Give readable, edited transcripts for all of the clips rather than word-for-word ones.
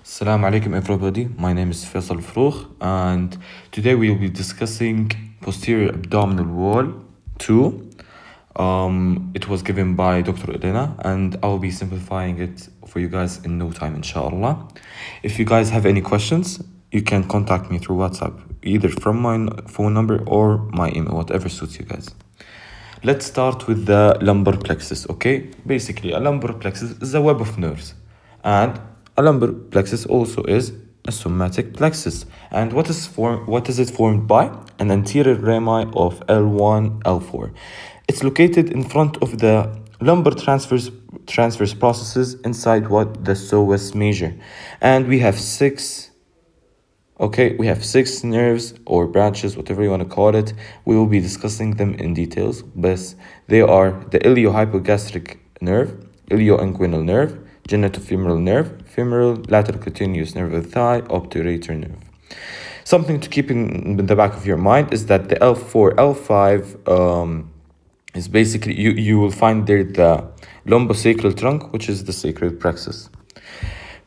Assalamu alaikum everybody, my name is Faisal Alfroukh and today we will be discussing posterior abdominal wall 2. It was given by Dr. Elena and I'll be simplifying it for you guys in no time inshallah. If you guys have any questions, you can contact me through WhatsApp, either from my phone number or my email, whatever suits you guys. Let's start with the lumbar plexus, okay? Basically, a lumbar plexus is a web of nerves. And a lumbar plexus also is a somatic plexus. And what is it formed by? An anterior rami of L1, L4. It's located in front of the lumbar transverse processes inside what? The psoas major. And we have six nerves or branches, whatever you want to call it. We will be discussing them in details, but they are the iliohypogastric nerve, ilioinguinal nerve, genitofemoral nerve, femoral lateral cutaneous nerve of the thigh, obturator nerve. Something to keep in the back of your mind is that the L4, L5 is basically, you will find there the lumbosacral trunk, which is the sacral plexus.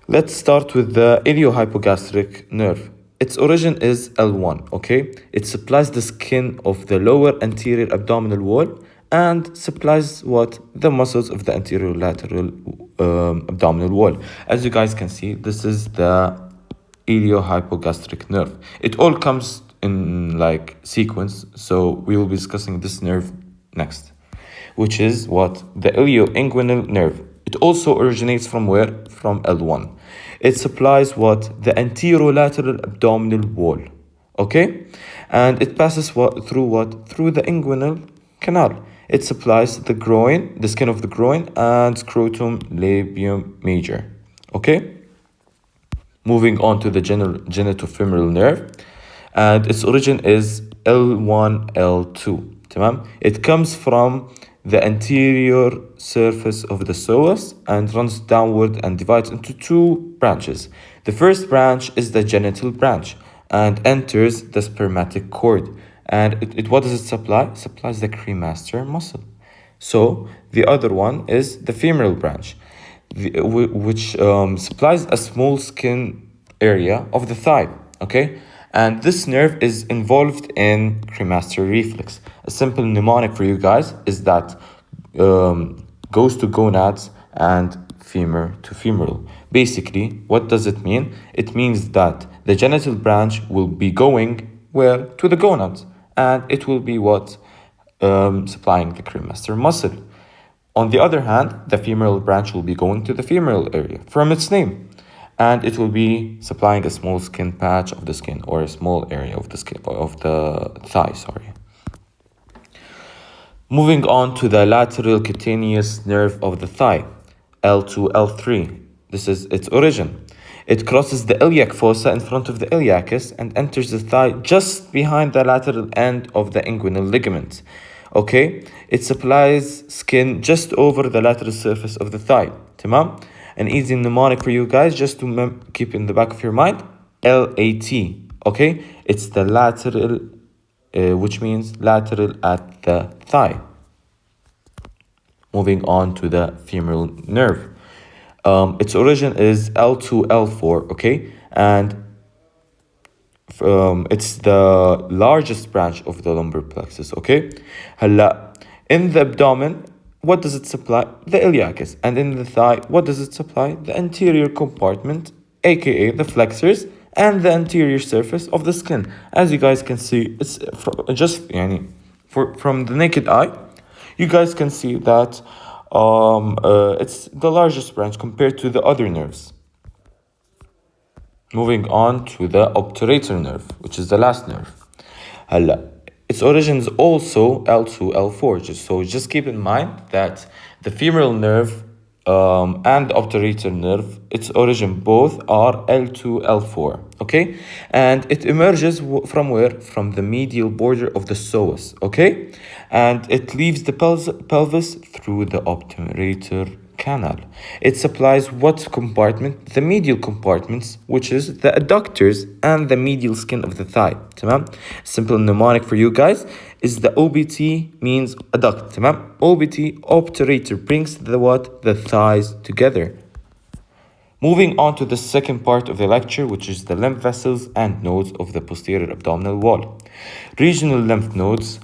Let's start with the iliohypogastric nerve. Its origin is L1, okay? It supplies the skin of the lower anterior abdominal wall and supplies what? The muscles of the anterior lateral abdominal wall. As you guys can see, this is the iliohypogastric nerve. It all comes in like sequence, so we will be discussing this nerve next, which is what? The ilioinguinal nerve. It also originates from where? From L1. It supplies what? The anterolateral abdominal wall. Okay? And it passes through what? Through the inguinal canal. It supplies the groin, the skin of the groin, and scrotum labium major. Okay? Moving on to the genitofemoral nerve. And its origin is L1, L2. Tamam? It comes from the anterior surface of the psoas and runs downward and divides into two branches. The first branch is the genital branch and enters the spermatic cord. And what does it supply? It supplies the cremaster muscle. So the other one is the femoral branch, which supplies a small skin area of the thigh. Okay? And this nerve is involved in cremaster reflex. A simple mnemonic for you guys is that goes to gonads and femur to femoral. Basically, what does it mean? It means that the genital branch will be going where? To the gonads. And it will be what? Supplying the cremaster muscle. On the other hand, the femoral branch will be going to the femoral area from its name. And it will be supplying a small skin patch of the skin, or a small area of the skin, of the thigh, sorry. Moving on to the lateral cutaneous nerve of the thigh, L2, L3. This is its origin. It crosses the iliac fossa in front of the iliacus and enters the thigh just behind the lateral end of the inguinal ligament. Okay? It supplies skin just over the lateral surface of the thigh. Tamam? An easy mnemonic for you guys, just to keep in the back of your mind, LAT, okay? It's the lateral, which means lateral at the thigh. Moving on to the femoral nerve. Its origin is L2, L4, okay? And it's the largest branch of the lumbar plexus, okay? In the abdomen, what does it supply? The iliacus. And in the thigh, what does it supply? The anterior compartment, aka the flexors, and the anterior surface of the skin. As you guys can see, it's from the naked eye, you guys can see that it's the largest branch compared to the other nerves. Moving on to the obturator nerve, which is the last nerve. Its origin is also L2, L4. Just keep in mind that the femoral nerve and the obturator nerve, its origin both are L2, L4. Okay? And it emerges from where? From the medial border of the psoas. Okay? And it leaves the pelvis through the obturator canal. It supplies what compartment? The medial compartments, which is the adductors and the medial skin of the thigh. Tamam? Simple mnemonic for you guys is the OBT means adduct. Tamam? OBT, obturator, brings the what? The thighs together. Moving on to the second part of the lecture, which is the lymph vessels and nodes of the posterior abdominal wall. Regional lymph nodes,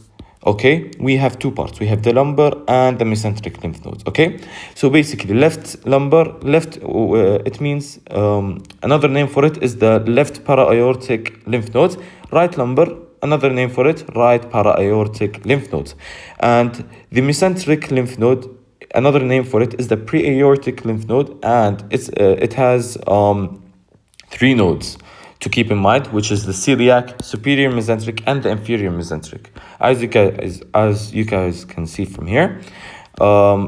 okay, we have two parts. We have the lumbar and the mesenteric lymph nodes, okay? So basically, left lumbar, it means, another name for it is the left para-aortic lymph nodes. Right lumbar, another name for it, right para-aortic lymph nodes. And the mesenteric lymph node, another name for it is the pre-aortic lymph node, and it has three nodes to keep in mind, which is the celiac, superior mesenteric, and the inferior mesenteric. As you guys can see from here,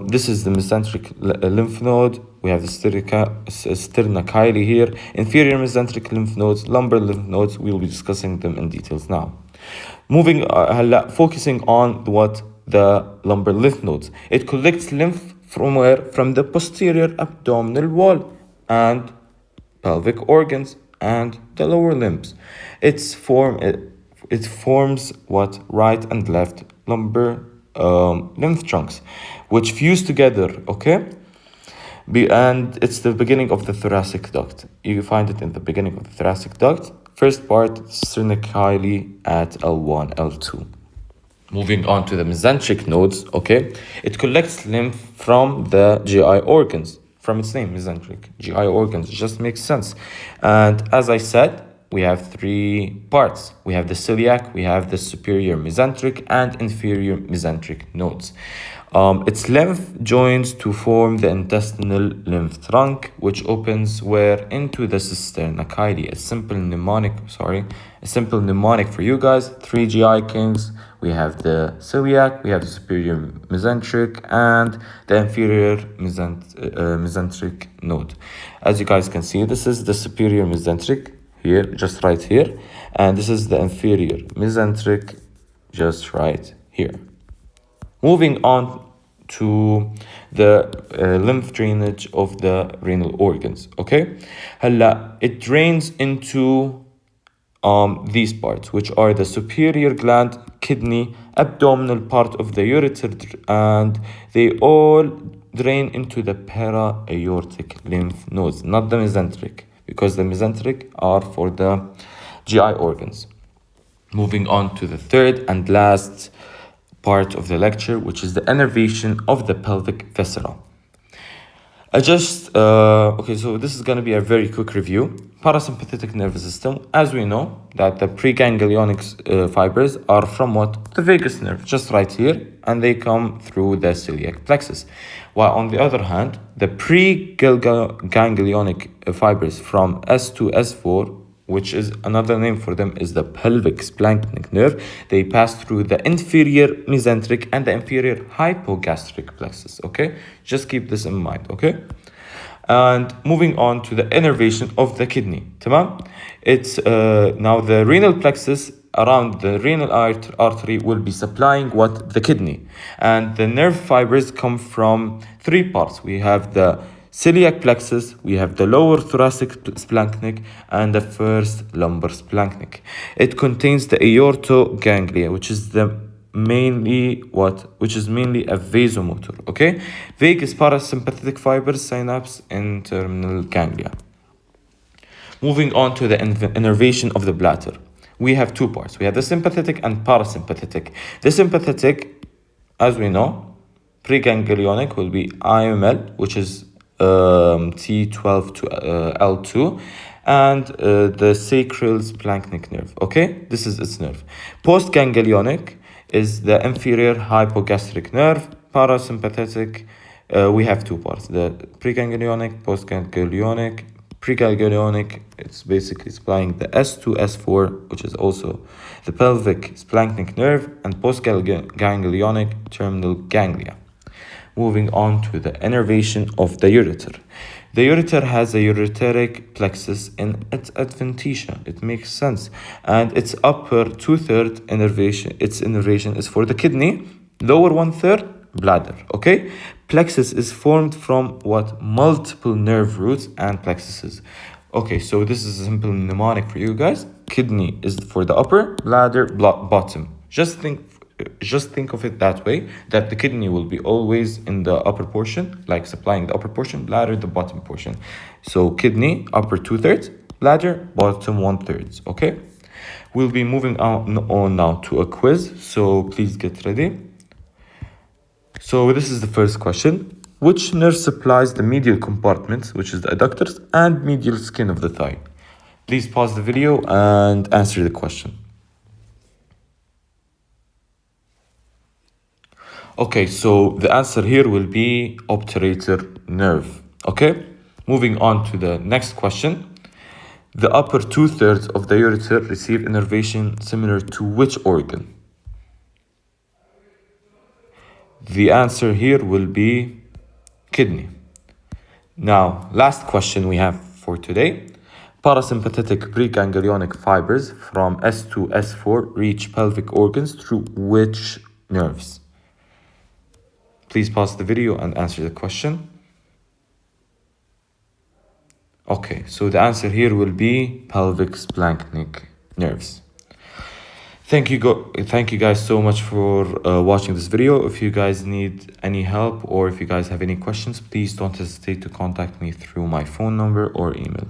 this is the mesenteric lymph node. We have the sternochyli here, inferior mesenteric lymph nodes, lumbar lymph nodes. We'll be discussing them in details now. Moving, focusing on what the lumbar lymph nodes. It collects lymph from where? From the posterior abdominal wall and pelvic organs and the lower limbs. It forms what? Right and left lumbar lymph trunks, which fuse together, okay? And it's the beginning of the thoracic duct. You find it in the beginning of the thoracic duct. First part, sternochyli at L1, L2. Moving on to the mesenteric nodes, okay? It collects lymph from the GI organs. From its name, mesenteric. GI organs, it just makes sense. And as I said, we have three parts. We have the celiac, we have the superior mesenteric and inferior mesenteric nodes. Its lymph joins to form the intestinal lymph trunk, which opens where? Into the sternochyli. A simple mnemonic for you guys. Three GI kings. We have the celiac, we have the superior mesenteric, and the inferior mesenteric node. As you guys can see, this is the superior mesenteric here, just right here, and this is the inferior mesenteric, just right here. Moving on to the lymph drainage of the renal organs, okay? It drains into these parts, which are the superior gland, kidney, abdominal part of the ureter, and they all drain into the para-aortic lymph nodes, not the mesenteric, because the mesenteric are for the GI organs. Moving on to the third and last part of the lecture, which is the innervation of the pelvic viscera. Okay, so this is going to be a very quick review. Parasympathetic nervous system, as we know, that the preganglionic fibers are from what? The vagus nerve, just right here, and they come through the celiac plexus. While on the other hand, the preganglionic fibers from S to S4, which is another name for them is the pelvic splanchnic nerve, they pass through the inferior mesenteric and the inferior hypogastric plexus, okay? Just keep this in mind, okay? And moving on to the innervation of the kidney, tamam? It's now the renal plexus around the renal artery will be supplying what? The kidney. And the nerve fibers come from three parts. We have the celiac plexus, we have the lower thoracic splanchnic, and the first lumbar splanchnic. It contains the aortoganglia, which is mainly a vasomotor, okay? Vagus parasympathetic fibers, synapse, and terminal ganglia. Moving on to the innervation of the bladder. We have two parts. We have the sympathetic and parasympathetic. The sympathetic, as we know, preganglionic will be IML, which is T12 to L2, and the sacral splanchnic nerve, okay? This is its nerve. Postganglionic is the inferior hypogastric nerve. Parasympathetic, we have two parts, the preganglionic, postganglionic. Preganglionic, it's basically supplying the S2, S4, which is also the pelvic splanchnic nerve, and postganglionic terminal ganglia. Moving on to the innervation of the ureter. The ureter has a ureteric plexus in its adventitia. It makes sense. And its upper 2/3 innervation, its innervation is for the kidney, lower 1/3 bladder, okay? Plexus is formed from what? Multiple nerve roots and plexuses. Okay, so this is a simple mnemonic for you guys. Kidney is for the upper, bladder, bottom. Just think just think of it that way, that the kidney will be always in the upper portion, like supplying the upper portion, bladder the bottom portion. So kidney, upper 2/3, bladder, bottom 1/3, okay? We'll be moving on now to a quiz, so please get ready. So this is the first question. Which nerve supplies the medial compartment, which is the adductors, and medial skin of the thigh? Please pause the video and answer the question. Okay, so the answer here will be obturator nerve. Okay, moving on to the next question. The upper 2/3 of the ureter receive innervation similar to which organ? The answer here will be kidney. Now, last question we have for today. Parasympathetic preganglionic fibers from S to S4 reach pelvic organs through which nerves? Please pause the video and answer the question. Okay, so the answer here will be pelvic splanchnic nerves. Thank you guys so much for watching this video. If you guys need any help or if you guys have any questions, please don't hesitate to contact me through my phone number or email.